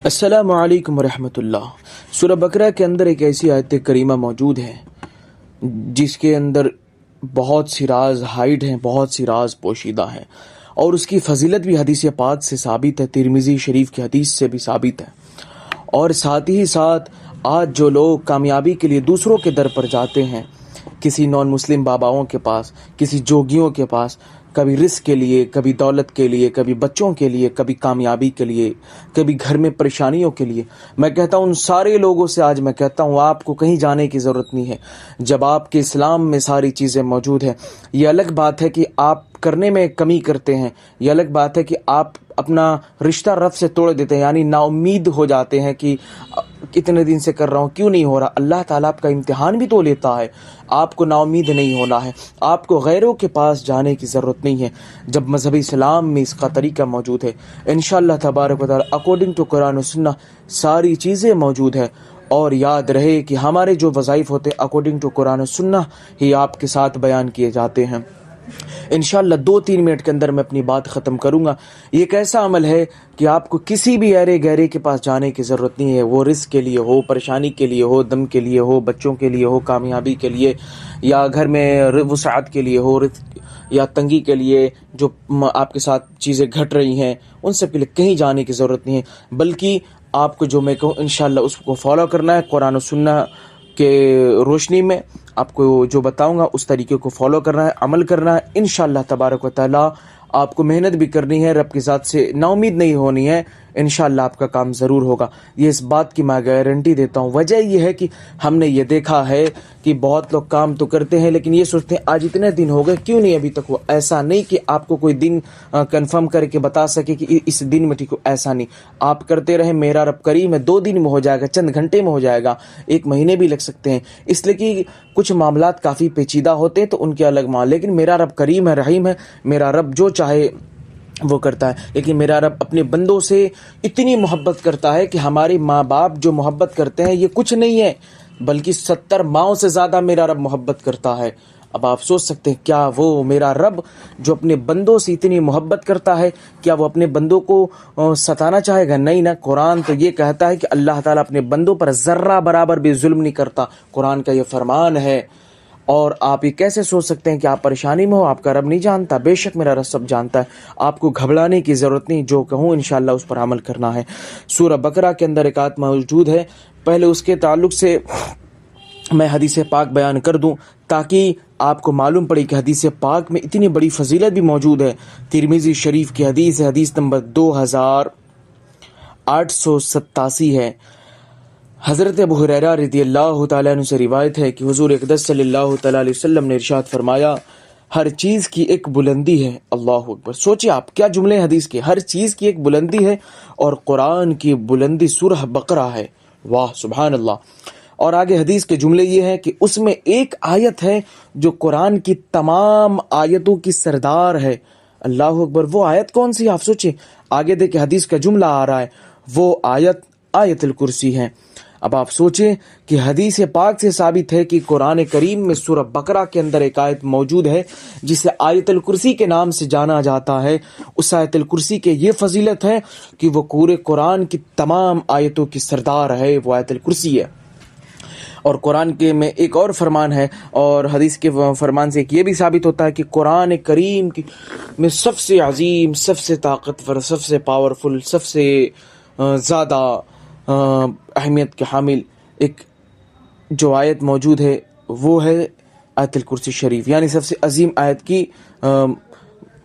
السلام علیکم ورحمۃ اللہ۔ سورہ بقرہ کے اندر ایک ایسی آیت کریمہ موجود ہے جس کے اندر بہت سی راز ہائڈ ہیں، بہت سی راز پوشیدہ ہیں، اور اس کی فضیلت بھی حدیث پاک سے ثابت ہے، ترمذی شریف کی حدیث سے بھی ثابت ہے۔ اور ساتھ ہی ساتھ آج جو لوگ کامیابی کے لیے دوسروں کے در پر جاتے ہیں، کسی نان مسلم باباؤں کے پاس، کسی جوگیوں کے پاس، کبھی رزق کے لیے، کبھی دولت کے لیے، کبھی بچوں کے لیے، کبھی کامیابی کے لیے، کبھی گھر میں پریشانیوں کے لیے، میں کہتا ہوں ان سارے لوگوں سے آج میں کہتا ہوں آپ کو کہیں جانے کی ضرورت نہیں ہے۔ جب آپ کے اسلام میں ساری چیزیں موجود ہیں، یہ الگ بات ہے کہ آپ کرنے میں کمی کرتے ہیں، یہ الگ بات ہے کہ آپ اپنا رشتہ رب سے توڑ دیتے ہیں، یعنی نا امید ہو جاتے ہیں کہ کتنے دن سے کر رہا ہوں کیوں نہیں ہو رہا۔ اللہ تعالیٰ آپ کا امتحان بھی تو لیتا ہے، آپ کو نا امید نہیں ہونا ہے، آپ کو غیروں کے پاس جانے کی ضرورت نہیں ہے جب مذہب اسلام میں اس کا طریقہ موجود ہے۔ انشاءاللہ تبارک و تعالی اکارڈنگ ٹو قرآن و سنہ ساری چیزیں موجود ہے، اور یاد رہے کہ ہمارے جو وظائف ہوتے ہیں اکارڈنگ ٹو قرآن و سنہ ہی آپ کے ساتھ بیان کیے جاتے ہیں۔ انشاءاللہ 2-3 منٹ کے اندر میں اپنی بات ختم کروں گا۔ یہ ایک ایسا عمل ہے کہ آپ کو کسی بھی ایرے گہرے کے پاس جانے کی ضرورت نہیں ہے، وہ رزق کے لیے ہو، پریشانی کے لیے ہو، دم کے لیے ہو، بچوں کے لیے ہو، کامیابی کے لیے، یا گھر میں وسعت کے لیے ہو، یا تنگی کے لیے جو آپ کے ساتھ چیزیں گھٹ رہی ہیں، ان سب کے لیے کہیں جانے کی ضرورت نہیں ہے، بلکہ آپ کو جو میں کہوں انشاءاللہ اس کو فالو کرنا ہے۔ قرآن و سنہ کے روشنی میں آپ کو جو بتاؤں گا اس طریقے کو فالو کرنا ہے، عمل کرنا ہے۔ انشاءاللہ تبارک و تعالی آپ کو محنت بھی کرنی ہے، رب کی ذات سے نا امید نہیں ہونی ہے، انشاءاللہ آپ کا کام ضرور ہوگا، یہ اس بات کی میں گارنٹی دیتا ہوں۔ وجہ یہ ہے کہ ہم نے یہ دیکھا ہے کہ بہت لوگ کام تو کرتے ہیں لیکن یہ سوچتے ہیں آج اتنے دن ہو گئے کیوں نہیں ابھی تک ہوا۔ ایسا نہیں کہ آپ کو کوئی دن کنفرم کر کے بتا سکے کہ اس دن میں ٹھیک ہو، ایسا نہیں، آپ کرتے رہیں، میرا رب کریم ہے، 2 دن میں ہو جائے گا، چند گھنٹے میں ہو جائے گا، 1 مہینے بھی لگ سکتے ہیں، اس لیے کہ کچھ معاملات کافی پیچیدہ ہوتے ہیں تو ان کے الگ معاملے، لیکن میرا رب کریم ہے، رحیم ہے، میرا رب جو چاہے وہ کرتا ہے۔ لیکن میرا رب اپنے بندوں سے اتنی محبت کرتا ہے کہ ہمارے ماں باپ جو محبت کرتے ہیں یہ کچھ نہیں ہے، بلکہ 70 ماؤں سے زیادہ میرا رب محبت کرتا ہے۔ اب آپ سوچ سکتے ہیں کیا وہ میرا رب جو اپنے بندوں سے اتنی محبت کرتا ہے، کیا وہ اپنے بندوں کو ستانا چاہے گا؟ نہیں نا، قرآن تو یہ کہتا ہے کہ اللہ تعالیٰ اپنے بندوں پر ذرہ برابر بھی ظلم نہیں کرتا، قرآن کا یہ فرمان ہے۔ اور آپ یہ کیسے سوچ سکتے ہیں کہ آپ پریشانی میں ہو، آپ کا رب نہیں جانتا؟ بے شک میرا رب سب جانتا ہے، آپ کو گھبرانے کی ضرورت نہیں، جو کہوں انشاءاللہ اس پر عمل کرنا ہے۔ سورہ بقرہ کے اندر ایک آیت موجود ہے، پہلے اس کے تعلق سے میں حدیث پاک بیان کر دوں تاکہ آپ کو معلوم پڑے کہ حدیث پاک میں اتنی بڑی فضیلت بھی موجود ہے۔ ترمذی شریف کی حدیث ہے، حدیث نمبر 2887 ہے۔ حضرت ابو ہریرہ رضی اللہ تعالیٰ عنہ سے روایت ہے کہ حضور اقدس صلی اللہ تعالیٰ علیہ وسلم نے ارشاد فرمایا، ہر چیز کی ایک بلندی ہے۔ اللہ اکبر، سوچیں آپ کیا جملے حدیث کے، ہر چیز کی ایک بلندی ہے، اور قرآن کی بلندی سورہ بقرہ ہے۔ واہ سبحان اللہ۔ اور آگے حدیث کے جملے یہ ہیں کہ اس میں ایک آیت ہے جو قرآن کی تمام آیتوں کی سردار ہے۔ اللہ اکبر، وہ آیت کون سی؟ آپ سوچیں، آگے دیکھیں حدیث کا جملہ آ رہا ہے، وہ آیت الکرسی ہے۔ اب آپ سوچیں کہ حدیث پاک سے ثابت ہے کہ قرآن کریم میں سورہ بقرہ کے اندر ایک آیت موجود ہے جسے آیت الکرسی کے نام سے جانا جاتا ہے۔ اس آیت الکرسی کے یہ فضیلت ہے کہ وہ پورے قرآن کی تمام آیتوں کی سردار ہے، وہ آیت الکرسی ہے۔ اور قرآن کے میں ایک اور فرمان ہے، اور حدیث کے فرمان سے یہ بھی ثابت ہوتا ہے کہ قرآن کریم کی میں سب سے عظیم، سب سے طاقتور، سب سے پاورفل، سب سے زیادہ اہمیت کے حامل ایک جو آیت موجود ہے وہ ہے آیت الکرسی شریف، یعنی سب سے عظیم آیت کی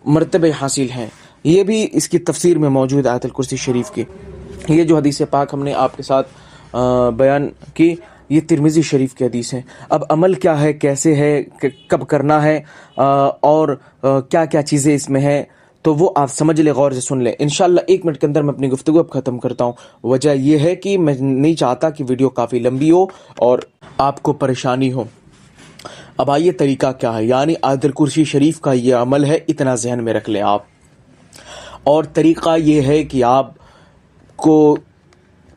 مرتبہ حاصل ہیں۔ یہ بھی اس کی تفسیر میں موجود آیت الکرسی شریف کی۔ یہ جو حدیث پاک ہم نے آپ کے ساتھ بیان کی، یہ ترمذی شریف کی حدیث ہے۔ اب عمل کیا ہے، کیسے ہے، کب کرنا ہے، اور کیا کیا چیزیں اس میں ہیں، تو وہ آپ سمجھ لیں، غور سے سن لیں۔ انشاءاللہ 1 منٹ کے اندر میں اپنی گفتگو اب ختم کرتا ہوں۔ وجہ یہ ہے کہ میں نہیں چاہتا کہ ویڈیو کافی لمبی ہو اور آپ کو پریشانی ہو۔ اب آئیے طریقہ کیا ہے، یعنی آیت الکرسی شریف کا یہ عمل ہے، اتنا ذہن میں رکھ لیں آپ۔ اور طریقہ یہ ہے کہ آپ کو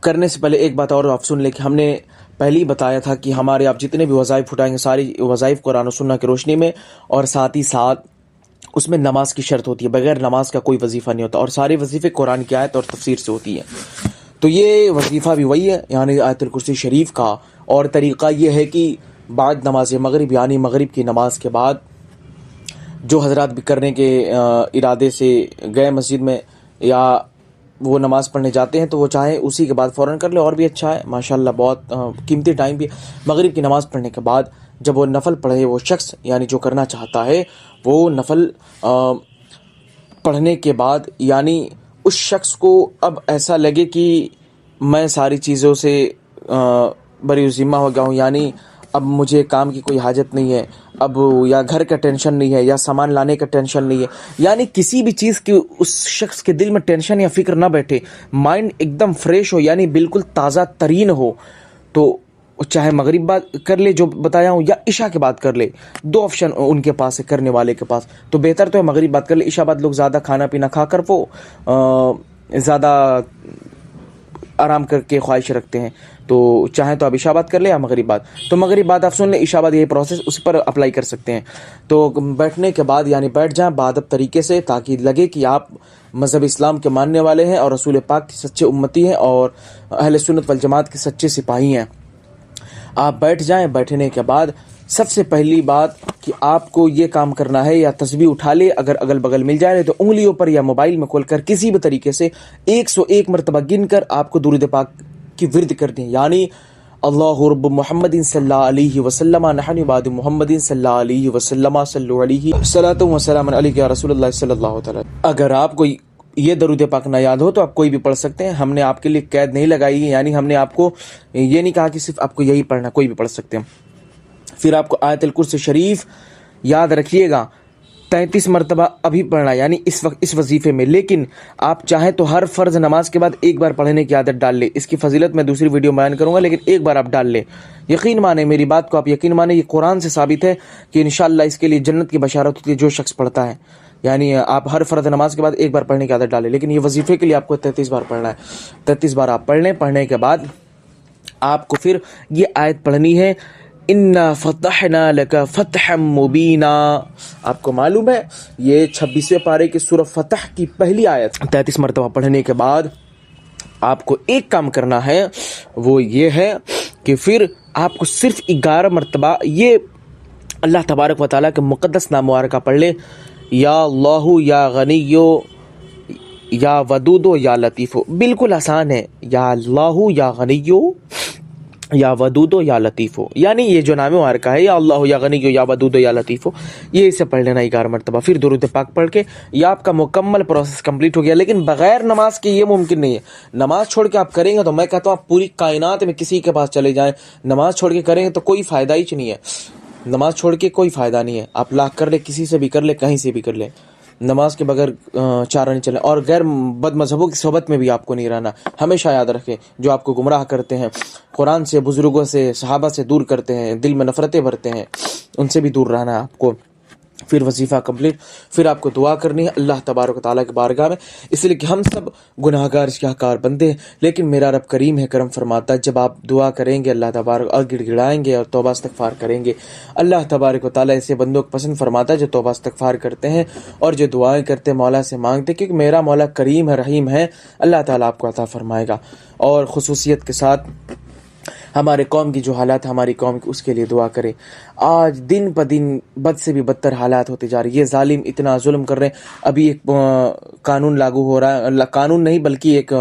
کرنے سے پہلے ایک بات اور آپ سن لیں کہ ہم نے پہلے ہی بتایا تھا کہ ہمارے آپ جتنے بھی وظائف اٹھائیں گے ساری وظائف قرآن و سنہ کی روشنی میں، اور ساتھ ہی ساتھ اس میں نماز کی شرط ہوتی ہے، بغیر نماز کا کوئی وظیفہ نہیں ہوتا، اور سارے وظیفے قرآن کی آیت اور تفسیر سے ہوتی ہیں۔ تو یہ وظیفہ بھی وہی ہے یعنی آیت الکرسی شریف کا. اور طریقہ یہ ہے کہ بعد نماز مغرب یعنی مغرب کی نماز کے بعد جو حضرات بھی کرنے کے ارادے سے گئے مسجد میں یا وہ نماز پڑھنے جاتے ہیں تو وہ چاہے اسی کے بعد فوراً کر لے اور بھی اچھا ہے ماشاءاللہ. بہت قیمتی ٹائم بھی. مغرب کی نماز پڑھنے کے بعد جب وہ نفل پڑھے وہ شخص یعنی جو کرنا چاہتا ہے وہ نفل پڑھنے کے بعد یعنی اس شخص کو اب ایسا لگے کہ میں ساری چیزوں سے بری ذمہ ہو گیا ہوں یعنی اب مجھے کام کی کوئی حاجت نہیں ہے, اب یا گھر کا ٹینشن نہیں ہے یا سامان لانے کا ٹینشن نہیں ہے, یعنی کسی بھی چیز کی اس شخص کے دل میں ٹینشن یا فکر نہ بیٹھے, مائنڈ ایک دم فریش ہو یعنی بالکل تازہ ترین ہو, تو چاہے مغرب بعد کر لے جو بتایا ہوں یا عشاء کے بعد کر لے. دو آپشن ان کے پاس ہے کرنے والے کے پاس, تو بہتر تو ہے مغرب بعد کر لے. عشاء بعد لوگ زیادہ کھانا پینا کھا کر وہ زیادہ آرام کر کے خواہش رکھتے ہیں, تو چاہیں تو آپ عشاء بعد کر لیں یا مغرب بعد. تو مغرب بعد آپ سن لیں, عشاء بعد یہی پروسیس اس پر اپلائی کر سکتے ہیں. تو بیٹھنے کے بعد یعنی بیٹھ جائیں بادب طریقے سے تاکہ لگے کہ آپ مذہب اسلام کے ماننے والے ہیں اور رسول پاک کے سچے امتی ہیں اور اہل سنت والجماعت کے سچے سپاہی ہیں. آپ بیٹھ جائیں. بیٹھنے کے بعد سب سے پہلی بات کہ آپ کو یہ کام کرنا ہے, یا تسبیح اٹھا لے اگر اگل بغل مل جائے تو انگلیوں پر یا موبائل میں کھول کر کسی بھی طریقے سے 101 مرتبہ گن کر آپ کو درود پاک کی ورد کر دیں, یعنی اللہ رب محمد صلی اللہ علیہ وسلم نحن بعد محمد صلی اللہ علیہ وسلم صلو علیہ صلاۃ و سلام علیک یا رسول اللہ صلی اللہ تعالی. اگر آپ کو یہ درود پاک نہ یاد ہو تو آپ کوئی بھی پڑھ سکتے ہیں, ہم نے آپ کے لیے قید نہیں لگائی ہے, یعنی ہم نے آپ کو یہ نہیں کہا کہ صرف آپ کو یہی پڑھنا, کوئی بھی پڑھ سکتے ہیں. پھر آپ کو آیت الکرسی شریف یاد رکھیے گا 33 مرتبہ ابھی پڑھنا یعنی اس وقت اس وظیفے میں, لیکن آپ چاہیں تو ہر فرض نماز کے بعد ایک بار پڑھنے کی عادت ڈال لیں. اس کی فضیلت میں دوسری ویڈیو بیان کروں گا, لیکن ایک بار آپ ڈال لیں. یقین مانیں میری بات کو, آپ یقین مانیں یہ قرآن سے ثابت ہے کہ انشاءاللہ اس کے لیے جنت کی بشارت ہوتی ہے جو شخص پڑھتا ہے. یعنی آپ ہر فرض نماز کے بعد ایک بار پڑھنے کی عادت ڈالیں, لیکن یہ وظیفے کے لیے آپ کو 33 بار پڑھنا ہے. 33 بار آپ پڑھ لیں. پڑھنے کے بعد آپ کو پھر یہ آیت پڑھنی ہے, اِنَّا فَتَحْنَا لَكَ فَتْحًا مُبِينًا. آپ کو معلوم ہے یہ 26ویں پارے کی سورہ فتح کی پہلی آیت. 33 مرتبہ پڑھنے کے بعد آپ کو ایک کام کرنا ہے, وہ یہ ہے کہ پھر آپ کو صرف 11 مرتبہ یہ اللہ تبارک و تعالیٰ کے مقدس نام مبارکہ پڑھ لیں, یا اللہ یا غنیو یا ودودو یا لطیفو. بالکل آسان ہے, یا اللہ یا غنیو یا ودودو یا لطیفو, یعنی یہ جو نام مبارکہ ہے یا اللہ یا غنیو یا ودودو یا لطیفو, یہ اسے پڑھ لینا 11 مرتبہ. پھر درود پاک پڑھ کے یہ آپ کا مکمل پروسیس کمپلیٹ ہو گیا. لیکن بغیر نماز کے یہ ممکن نہیں ہے. نماز چھوڑ کے آپ کریں گے تو میں کہتا ہوں آپ پوری کائنات میں کسی کے پاس چلے جائیں, نماز چھوڑ کے کریں گے تو کوئی فائدہ ہی نہیں ہے. نماز چھوڑ کے کوئی فائدہ نہیں ہے. آپ لاکھ کر لے, کسی سے بھی کر لے, کہیں سے بھی کر لے, نماز کے بغیر چارہ نہیں چلے. اور غیر بد مذہبوں کی صحبت میں بھی آپ کو نہیں رہنا. ہمیشہ یاد رکھیں جو آپ کو گمراہ کرتے ہیں, قرآن سے, بزرگوں سے, صحابہ سے دور کرتے ہیں, دل میں نفرتیں بھرتے ہیں, ان سے بھی دور رہنا ہے آپ کو. پھر وظیفہ کمپلیٹ. پھر آپ کو دعا کرنی ہے اللہ تبارک و تعالیٰ کی بارگاہ میں, اس لیے کہ ہم سب گناہ گار شاہکار بندے ہیں, لیکن میرا رب کریم ہے, کرم فرماتا ہے. جب آپ دعا کریں گے اللہ تبارک اور گڑ گڑائیں گے اور توبہ استغفار کریں گے, اللہ تبارک و تعالیٰ ایسے بندوں کو پسند فرماتا ہے جو توبہ استغفار کرتے ہیں اور جو دعائیں کرتے ہیں, مولا سے مانگتے, کیونکہ میرا مولا کریم ہے, رحیم ہے. اللہ تعالیٰ آپ کو عطا فرمائے گا. اور خصوصیت کے ساتھ ہمارے قوم کی جو حالات ہے, ہماری قوم کی, اس کے لیے دعا کریں. آج دن پہ دن بد سے بھی بدتر حالات ہوتے جا رہے. یہ ظالم اتنا ظلم کر رہے ہیں. ابھی ایک قانون لاگو ہو رہا ہے, قانون نہیں بلکہ ایک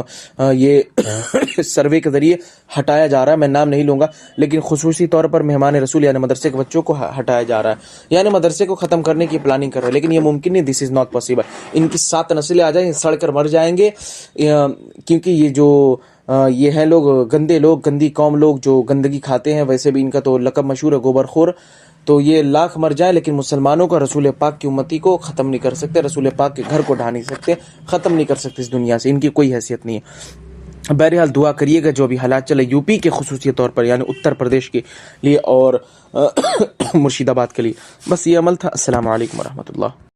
یہ سروے کے ذریعے ہٹایا جا رہا ہے, میں نام نہیں لوں گا, لیکن خصوصی طور پر مہمان رسول یعنی مدرسے کے بچوں کو ہٹایا جا رہا ہے, یعنی مدرسے کو ختم کرنے کی پلاننگ کر رہے ہیں. لیکن یہ ممکن نہیں, دس از ناٹ پاسبل. ان کی 7 نسلیں آ جائیں, سڑ کر مر جائیں گے, کیونکہ یہ جو یہ ہیں لوگ گندے لوگ, گندی قوم لوگ جو گندگی کھاتے ہیں. ویسے بھی ان کا تو لقب مشہور ہے گوبر خور. تو یہ لاکھ مر جائیں لیکن مسلمانوں کا, رسول پاک کی امتی کو ختم نہیں کر سکتے, رسول پاک کے گھر کو ڈھا نہیں سکتے, ختم نہیں کر سکتے اس دنیا سے. ان کی کوئی حیثیت نہیں ہے. بہرحال دعا کریے گا جو بھی حالات چلے یو پی کے خصوصی طور پر یعنی اتر پردیش کے لیے اور مرشید آباد کے لیے. بس یہ عمل تھا. السلام علیکم ورحمۃ اللہ.